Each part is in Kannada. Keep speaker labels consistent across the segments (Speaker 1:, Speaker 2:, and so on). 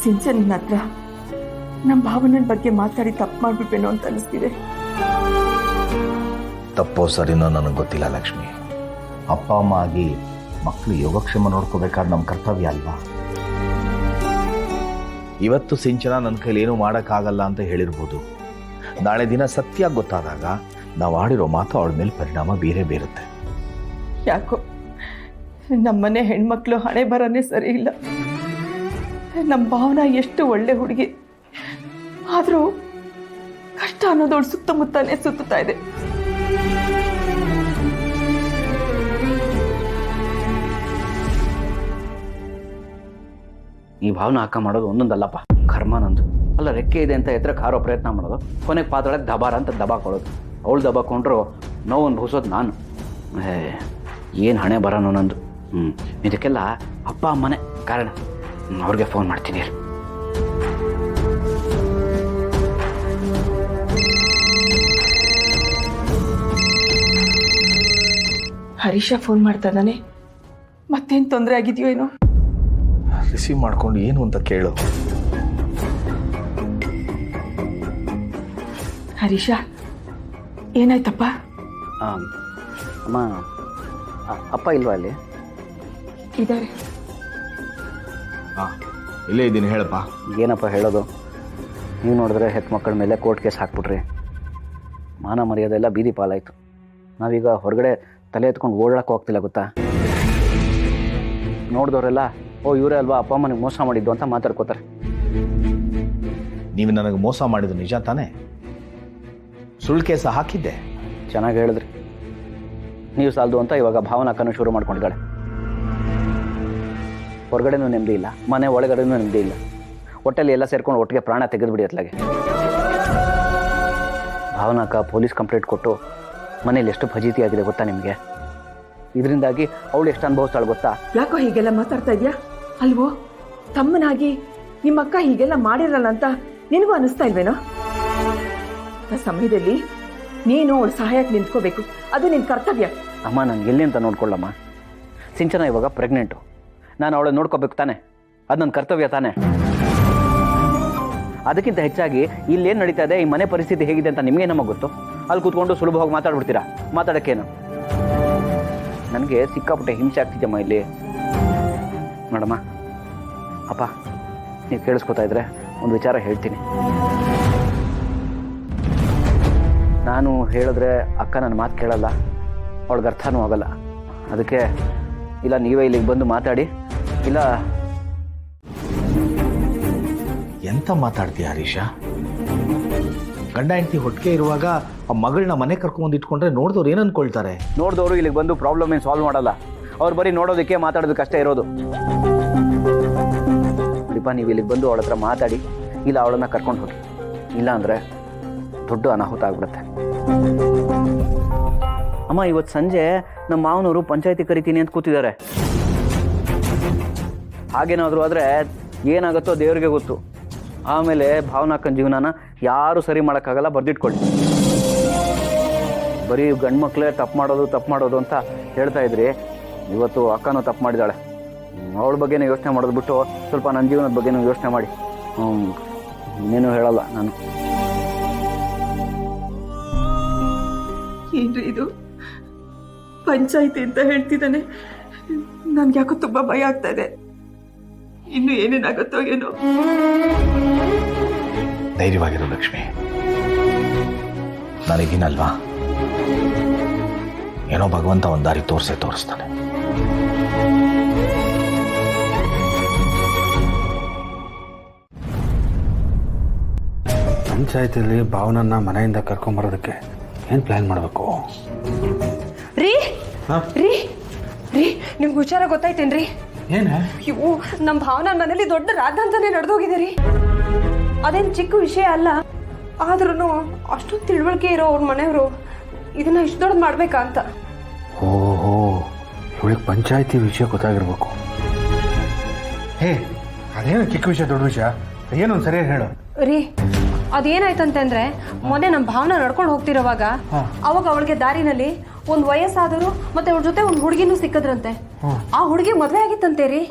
Speaker 1: ಸಿಂಚನ ಹತ್ರ ನಮ್ಮ ಭಾವನ ಬಗ್ಗೆ ಮಾತಾಡಿ ತಪ್ಪು ಮಾಡ್ಬಿಟ್ವೇನೋ ಅಂತ ಅನಿಸ್ತಿದೆ.
Speaker 2: ತಪ್ಪೋ ಸರಿನೋ ನನಗೆ ಗೊತ್ತಿಲ್ಲ ಲಕ್ಷ್ಮಿ. ಅಪ್ಪ ಅಮ್ಮ ಆಗಿ ಮಕ್ಕಳು ಯೋಗಕ್ಷೇಮ ನೋಡ್ಕೋಬೇಕಾದ್ರೆ ನಮ್ಮ ಕರ್ತವ್ಯ ಅಲ್ವಾ? ಇವತ್ತು ಸಿಂಚನ ನನ್ನ ಕೈಲಿ ಏನೂ ಮಾಡೋಕ್ಕಾಗಲ್ಲ ಅಂತ ಹೇಳಿರ್ಬೋದು. ನಾಳೆ ದಿನ ಸತ್ಯ ಗೊತ್ತಾದಾಗ ನಾವು ಆಡಿರೋ ಮಾತು ಅವಳ ಮೇಲೆ ಪರಿಣಾಮ ಬೇರೆ ಬೀರುತ್ತೆ.
Speaker 1: ಯಾಕೋ ನಮ್ಮನೆ ಹೆಣ್ಮಕ್ಳು ಹಣೆ ಬರನೇ ಸರಿ ಇಲ್ಲ. ನಮ್ಮ ಭಾವನ ಎಷ್ಟು ಒಳ್ಳೆ ಹುಡುಗಿ, ಆದರೂ ಕಷ್ಟ ಅನ್ನೋದವಳು ಸುತ್ತಮುತ್ತನೇ ಸುತ್ತಾ ಇದೆ.
Speaker 3: ಈ ಭಾವನ ಅಕ್ಕ ಮಾಡೋದು ಒಂದೊಂದಲ್ಲಪ್ಪ, ಕರ್ಮ ನಂದು. ಅಲ್ಲ, ರೆಕ್ಕೆ ಇದೆ ಅಂತ ಎತ್ತರಕ್ಕೆ ಹಾರೋ ಪ್ರಯತ್ನ ಮಾಡೋದು, ಕೊನೆಗೆ ಪಾತ್ರಕ್ಕೆ ದಬಾರ ಅಂತ ದಬಾಕೊಳ್ಳೋದು. ಅವಳು ದಬಾಕೊಂಡ್ರು ನೋವು ಅನುಭವಿಸೋದು ನಾನು. ಏನು ಹಣೆ ಬರೋನು ನಂದು. ಇದಕ್ಕೆಲ್ಲ ಅಪ್ಪ ಅಮ್ಮನೇ ಕಾರಣ. ಅವ್ರಿಗೆ ಫೋನ್ ಮಾಡ್ತೀನಿ.
Speaker 1: ಹರೀಶ ಫೋನ್ ಮಾಡ್ತಾ ಇದ್ದಾನೆ. ಮತ್ತೇನು ತೊಂದರೆ ಆಗಿದೆಯೋ ಏನೋ.
Speaker 2: ರಿಸೀವ್ ಮಾಡ್ಕೊಂಡು ಏನು ಅಂತ ಕೇಳು.
Speaker 1: ಹರೀಶ, ಏನಾಯ್ತಪ್ಪ?
Speaker 3: ಅಮ್ಮ, ಅಪ್ಪ ಇಲ್ವಾ ಅಲ್ಲಿ?
Speaker 1: ಇದ್ದಾರೆ.
Speaker 2: ಇಲ್ಲೇ ಇದ್ದೀನಿ, ಹೇಳಪ್ಪ.
Speaker 3: ಏನಪ್ಪ ಹೇಳೋದು? ನೀವು ನೋಡಿದ್ರೆ ಹೆತ್ತು ಮಕ್ಕಳ ಮೇಲೆ ಕೋರ್ಟ್ ಕೇಸ್ ಹಾಕ್ಬಿಟ್ರಿ. ಮಾನ ಮರ್ಯಾದೆ ಎಲ್ಲ ಬೀದಿ ಪಾಲಾಯಿತು. ನಾವೀಗ ಹೊರಗಡೆ ತಲೆ ಎತ್ಕೊಂಡು ಓಡಾಡಕ್ಕೆ ಹೋಗ್ತಿಲ್ಲ, ಗೊತ್ತಾ? ನೋಡಿದವರೆಲ್ಲ ಓ ಇವರೇ ಅಲ್ವಾ ಅಪ್ಪ ಅಮ್ಮನಿಗೆ ಮೋಸ ಮಾಡಿದ್ದು ಅಂತ ಮಾತಾಡ್ಕೋತಾರೆ.
Speaker 2: ನೀವು ನನಗೆ ಮೋಸ ಮಾಡಿದ್ದು ನಿಜ ತಾನೇ? ಸುಳ್ಳು ಕೇಸ ಹಾಕಿದ್ದೆ.
Speaker 3: ಚೆನ್ನಾಗಿ ಹೇಳಿದ್ರಿ. ನೀವು ಸಾಲದು ಅಂತ ಇವಾಗ ಭಾವನಾಕನ್ನು ಶುರು ಮಾಡ್ಕೊಂಡಿದ್ದಾಳೆ. ಹೊರಗಡೆನೂ ನೆಮ್ಮದಿ ಇಲ್ಲ, ಮನೆ ಒಳಗಡೆನೂ ನೆಮ್ಮದಿ ಇಲ್ಲ. ಒಟ್ಟಲ್ಲಿ ಎಲ್ಲ ಸೇರ್ಕೊಂಡು ಒಟ್ಟಿಗೆ ಪ್ರಾಣ ತೆಗೆದುಬಿಡಿ ಅತ್ಲಾಗೆ. ಭಾವನಾಕ ಪೊಲೀಸ್ ಕಂಪ್ಲೇಂಟ್ ಕೊಟ್ಟು ಮನೇಲಿ ಎಷ್ಟು ಫಜೀತಿ ಆಗಿದೆ ಗೊತ್ತಾ ನಿಮಗೆ? ಇದರಿಂದಾಗಿ ಅವಳು ಎಷ್ಟು ಅನುಭವಿಸ್ತಾಳೆ ಗೊತ್ತಾ?
Speaker 1: ಯಾಕೋ ಹೀಗೆಲ್ಲ ಮಾತಾಡ್ತಾ ಇದೆಯಾ? ಅಲ್ವೋ, ತಮ್ಮನಾಗಿ ನಿಮ್ಮಕ್ಕ ಹೀಗೆಲ್ಲ ಮಾಡಿರಲ್ಲ ಅಂತ ನಿನಗೂ ಅನಿಸ್ತಾ ಇಲ್ವೇನೋ? ಆ ಸಮಯದಲ್ಲಿ ನೀನು ಅವಳು ಸಹಾಯಕ್ಕೆ ನಿಂತ್ಕೋಬೇಕು, ಅದು ನಿನ್ನ ಕರ್ತವ್ಯ.
Speaker 3: ಅಮ್ಮ, ನಾನು ಎಲ್ಲಿ ಅಂತ ನೋಡ್ಕೊಳ್ಳಮ್ಮ. ಸಿಂಚನ ಇವಾಗ ಪ್ರೆಗ್ನೆಂಟು, ನಾನು ಅವಳನ್ನ ನೋಡ್ಕೋಬೇಕು ತಾನೆ, ಅದು ನನ್ನ ಕರ್ತವ್ಯ ತಾನೆ. ಅದಕ್ಕಿಂತ ಹೆಚ್ಚಾಗಿ ಇಲ್ಲೇನು ನಡೀತಾ ಇದೆ, ಈ ಮನೆ ಪರಿಸ್ಥಿತಿ ಹೇಗಿದೆ ಅಂತ ನಿಮಗೆ ನಮಗೆ ಗೊತ್ತು. ಅಲ್ಲಿ ಕೂತ್ಕೊಂಡು ಸುಲಭವಾಗಿ ಮಾತಾಡ್ಬಿಡ್ತೀರಾ? ಮಾತಾಡೋಕ್ಕೇನು? ನನಗೆ ಸಿಕ್ಕಾಪಟ್ಟೆ ಹಿಂಸೆ ಆಗ್ತಿದ್ದಮ್ಮ ಇಲ್ಲಿ. ನೋಡಮ್ಮ, ಅಪ್ಪ ನೀವು ಕೇಳಿಸ್ಕೊತಾ ಇದ್ರೆ ಒಂದು ವಿಚಾರ ಹೇಳ್ತೀನಿ. ನಾನು ಹೇಳಿದ್ರೆ ಅಕ್ಕ ನನ್ನ ಮಾತು ಕೇಳಲ್ಲ, ಅವಳಿಗೆ ಅರ್ಥನೂ ಆಗಲ್ಲ. ಅದಕ್ಕೆ ಇಲ್ಲ ನೀವೇ ಇಲ್ಲಿಗೆ ಬಂದು ಮಾತಾಡಿ, ಇಲ್ಲ.
Speaker 2: ಎಂತ ಮಾತಾಡ್ತೀಯ ಹರೀಶ? ಗಂಡ ಹೆಂಡತಿ ಹೊಟ್ಟಿಗೆ ಇರುವಾಗ ಆ ಮಗಳನ್ನ ಮನೆ ಕರ್ಕೊಂಡ್ ಇಟ್ಕೊಂಡ್ರೆ ನೋಡಿದವ್ರು ಏನು ಅನ್ಕೊಳ್ತಾರೆ?
Speaker 3: ನೋಡಿದವರು ಇಲ್ಲಿಗೆ ಬಂದು ಪ್ರಾಬ್ಲಮ್ ಏನು ಸಾಲ್ವ್ ಮಾಡಲ್ಲ. ಅವ್ರು ಬರೀ ನೋಡೋದಕ್ಕೆ ಮಾತಾಡೋದಕ್ಕೆ ಅಷ್ಟೇ ಇರೋದು. ದೀಪ, ನೀವು ಇಲ್ಲಿಗೆ ಬಂದು ಅವಳ ಹತ್ರ ಮಾತಾಡಿ, ಇಲ್ಲ ಅವಳನ್ನ ಕರ್ಕೊಂಡು ಹೋಗಿ. ಇಲ್ಲ ಅಂದರೆ ದೊಡ್ಡ ಅನಾಹುತ ಆಗ್ಬಿಡುತ್ತೆ. ಅಮ್ಮ, ಇವತ್ತು ಸಂಜೆ ನಮ್ಮ ಮಾವನವರು ಪಂಚಾಯತಿ ಕರಿತೀನಿ ಅಂತ ಕೂತಿದ್ದಾರೆ. ಹಾಗೇನಾದರೂ ಆದರೆ ಏನಾಗುತ್ತೋ ದೇವ್ರಿಗೆ ಗೊತ್ತು. ಆಮೇಲೆ ಭಾವನಾಕ್ಕನ ಜೀವನನ ಯಾರೂ ಸರಿ ಮಾಡೋಕ್ಕಾಗಲ್ಲ, ಬರ್ದಿಟ್ಕೊಳ್ಳಿ. ಬರೀ ಗಂಡು ಮಕ್ಕಳೇ ತಪ್ಪು ಮಾಡೋದು ಅಂತ ಹೇಳ್ತಾ ಇದ್ರಿ. ಇವತ್ತು ಅಕ್ಕನೂ ತಪ್ಪು ಮಾಡಿದ್ದಾಳೆ. ಅವಳ ಬಗ್ಗೆನೂ ಯೋಚನೆ ಮಾಡೋದು ಬಿಟ್ಟು ಸ್ವಲ್ಪ ನನ್ನ ಜೀವನದ ಬಗ್ಗೆನೂ ಯೋಚನೆ ಮಾಡಿ. ಇನ್ನೇನು ಹೇಳಲ್ಲ ನಾನು.
Speaker 1: ಏನ್ರಿ ಇದು? ಪಂಚಾಯಿತಿ ಅಂತ ಹೇಳ್ತಿದ್ದಾನೆ. ನನ್ಗೆ ಯಾಕೋ ತುಂಬಾ ಭಯ ಆಗ್ತಾ ಇದೆ. ಇನ್ನು ಏನೇನಾಗುತ್ತೋ ಏನೋ.
Speaker 2: ಧೈರ್ಯವಾಗಿರು ಲಕ್ಷ್ಮಿ, ನನಗಿನಲ್ವಾ? ಏನೋ ಭಗವಂತ ಒಂದು ದಾರಿ ತೋರಿಸ್ತಾನೆ.
Speaker 4: ಪಂಚಾಯತಿಯಲ್ಲಿ ಭಾವನನ್ನ ಮನೆಯಿಂದ ಕರ್ಕೊಂಬರೋದಕ್ಕೆ ಏನು ಪ್ಲಾನ್ ಮಾಡಬೇಕು?
Speaker 5: ರೀ ರೀ ರೀ ನಿಮ್ಗೆ ವಿಚಾರ ಗೊತ್ತಾಯ್ತೇನ್ರಿ?
Speaker 4: ಏನೇ?
Speaker 5: ಇವು ನಮ್ಮ ಭಾವನ ಮನೇಲಿ ದೊಡ್ಡ ರಾಧಾಂತನೇ ನಡೆದೋಗಿದೆ ರೀ. ಅದೇನು ಚಿಕ್ಕ ವಿಷಯ ಅಲ್ಲ, ಆದ್ರೂ ಅಷ್ಟೊಂದು ತಿಳುವಳಿಕೆ ಇರೋ ಅವ್ರ ಮನೆಯವರು ಇದನ್ನ ಇಷ್ಟು ದೊಡ್ಡ ಮಾಡ್ಬೇಕಾ ಅಂತ.
Speaker 4: ಓಹೋ, ಇವಳಿಗೆ ಪಂಚಾಯತಿ ವಿಷಯ ಗೊತ್ತಾಗಿರ್ಬೇಕು. ಹೇ, ಅದೇನು ಚಿಕ್ಕ ವಿಷಯ ದೊಡ್ಡ ವಿಷಯ? ಏನೊಂದು ಸರಿಯಾಗಿ ಹೇಳು.
Speaker 5: ರೀ, ಅದೇನಾಯ್ತಂತಂದ್ರೆ ಮೊನ್ನೆ ನಮ್ಮ ಭಾವನ ನಡ್ಕೊಂಡು ಹೋಗ್ತಿರೋವಾಗ ಅವಾಗ ಅವಳಿಗೆ ದಾರಿನಲ್ಲಿ ಒಂದು ವಯಸ್ಸಾದರು ಮತ್ತೆ ಅವಳ ಜೊತೆ ಒಂದು ಹುಡುಗಿನೂ ಸಿಕ್ಕದ್ರಂತೆ. ಆ ಹುಡುಗಿ ಮದುವೆ ಆಗಿತ್ತಂತೆ ರೀ.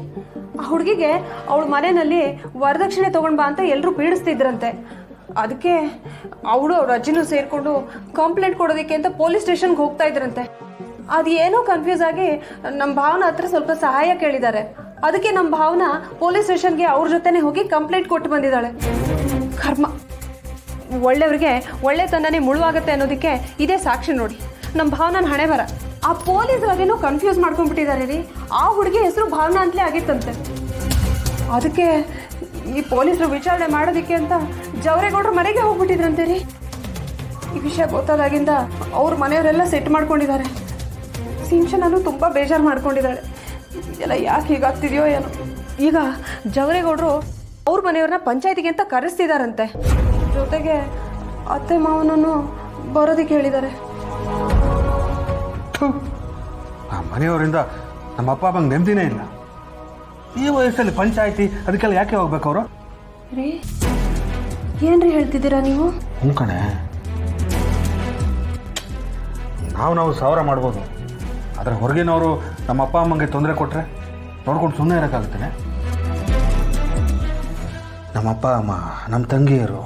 Speaker 5: ಆ ಹುಡುಗಿಗೆ ಅವಳ ಮನೆಯಲ್ಲಿ ವರದಕ್ಷಿಣೆ ತಗೊಂಡ್ ಬಾ ಅಂತ ಎಲ್ಲರೂ ಪೀಡಿಸ್ತಿದ್ರಂತೆ. ಅದಕ್ಕೆ ಅವಳು ಅವ್ರ ಅಜ್ಜಿನೂ ಸೇರಿಕೊಂಡು ಕಂಪ್ಲೇಂಟ್ ಕೊಡೋದಕ್ಕೆ ಅಂತ ಪೊಲೀಸ್ ಸ್ಟೇಷನ್ಗೆ ಹೋಗ್ತಾ ಇದ್ರಂತೆ. ಅದೇನೋ ಕನ್ಫ್ಯೂಸ್ ಆಗಿ ನಮ್ಮ ಭಾವನ ಹತ್ರ ಸ್ವಲ್ಪ ಸಹಾಯ ಕೇಳಿದ್ದಾರೆ. ಅದಕ್ಕೆ ನಮ್ಮ ಭಾವನ ಪೊಲೀಸ್ ಸ್ಟೇಷನ್ಗೆ ಅವ್ರ ಜೊತೆನೆ ಹೋಗಿ ಕಂಪ್ಲೇಂಟ್ ಕೊಟ್ಟು ಬಂದಿದ್ದಾಳೆ. ಕರ್ಮ, ಒಳ್ಳೆಯವ್ರಿಗೆ ಒಳ್ಳೆತನನೇ ಮುಳುವಾಗುತ್ತೆ ಅನ್ನೋದಕ್ಕೆ ಇದೇ ಸಾಕ್ಷಿ ನೋಡಿ. ನಮ್ಮ ಭಾವನ ಹಣೆ ಬರ. ಆ ಪೊಲೀಸರು ಅದೇನೋ ಕನ್ಫ್ಯೂಸ್ ಮಾಡ್ಕೊಂಡ್ಬಿಟ್ಟಿದ್ದಾರೆ ರೀ. ಆ ಹುಡುಗಿ ಹೆಸರು ಭಾವನಾ ಅಂತಲೇ ಆಗಿತ್ತಂತೆ. ಅದಕ್ಕೆ ಈ ಪೊಲೀಸರು ವಿಚಾರಣೆ ಮಾಡೋದಕ್ಕೆ ಅಂತ ಜವರೇಗೌಡರ ಮನೆಗೆ ಹೋಗ್ಬಿಟ್ಟಿದ್ರಂತೆ ರೀ. ಈ ವಿಷಯ ಗೊತ್ತಾದಾಗಿಂದ ಅವ್ರ ಮನೆಯವರೆಲ್ಲ ಸೆಟ್ ಮಾಡ್ಕೊಂಡಿದ್ದಾರೆ. ಸಿಂಚನೂ ತುಂಬ ಬೇಜಾರು ಮಾಡ್ಕೊಂಡಿದ್ದಾಳೆ. ಇದೆಲ್ಲ ಯಾಕೆ ಹೀಗಾಗ್ತಿದೆಯೋ ಏನೋ. ಈಗ ಜವರೇಗೌಡರು ಅವ್ರ ಮನೆಯವ್ರನ್ನ ಪಂಚಾಯತಿಗೆ ಅಂತ ಕರೆಸ್ತಿದಾರಂತೆ. ಜೊತೆಗೆ ಅತ್ತೆ ಮಾವನನ್ನು ಬರೋದಕ್ಕೆ ಹೇಳಿದ್ದಾರೆ.
Speaker 4: ಆ ಮನೆಯವರಿಂದ ನಮ್ಮ ಅಪ್ಪ ಅಮ್ಮಂಗೆ ನೆಮ್ಮದಿನೇ ಇಲ್ಲ. ಈ ವಯಸ್ಸಲ್ಲಿ ಪಂಚಾಯತಿ ಅದಕ್ಕೆಲ್ಲ ಯಾಕೆ ಹೋಗ್ಬೇಕು ಅವರು?
Speaker 5: ರೀ ಏನ್ರಿ ಹೇಳ್ತಿದ್ದೀರಾ ನೀವು?
Speaker 4: ಹ್ಞೂ ಕಣೆ, ನಾವು ಸಾವಿರ ಮಾಡ್ಬೋದು, ಆದರೆ ಹೊರಗಿನವರು ನಮ್ಮ ಅಪ್ಪ ಅಮ್ಮಂಗೆ ತೊಂದರೆ ಕೊಟ್ಟರೆ ನೋಡ್ಕೊಂಡು ಸುಮ್ಮನೆ ಇರೋಕ್ಕಾಗುತ್ತೇನೆ? ನಮ್ಮ ಅಪ್ಪ ಅಮ್ಮ, ನಮ್ಮ ತಂಗಿಯರು,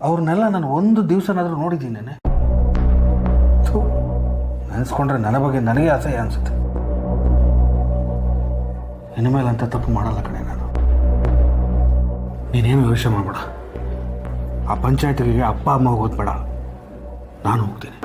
Speaker 4: ಅವ್ರನ್ನೆಲ್ಲ ನಾನು ಒಂದು ದಿವಸನಾದರೂ ನೋಡಿದ್ದೀನಿ. ನೆನೆಸ್ಕೊಂಡ್ರೆ ನನ್ನ ಬಗ್ಗೆ ನನಗೆ ಅಸಹ್ಯ ಅನಿಸುತ್ತೆ. ಇನ್ನು ಮೇಲೆ ಅಂತ ತಪ್ಪು ಮಾಡಲ್ಲ ಕಣೆ ನಾನು. ನೀನೇನು ಯೋಚನೆ ಮಾಡಬೇಡ. ಆ ಪಂಚಾಯತಿಗೆ ಅಪ್ಪ ಅಮ್ಮ ಹೋಗೋದು ಬೇಡ, ನಾನು ಹೋಗ್ತೀನಿ.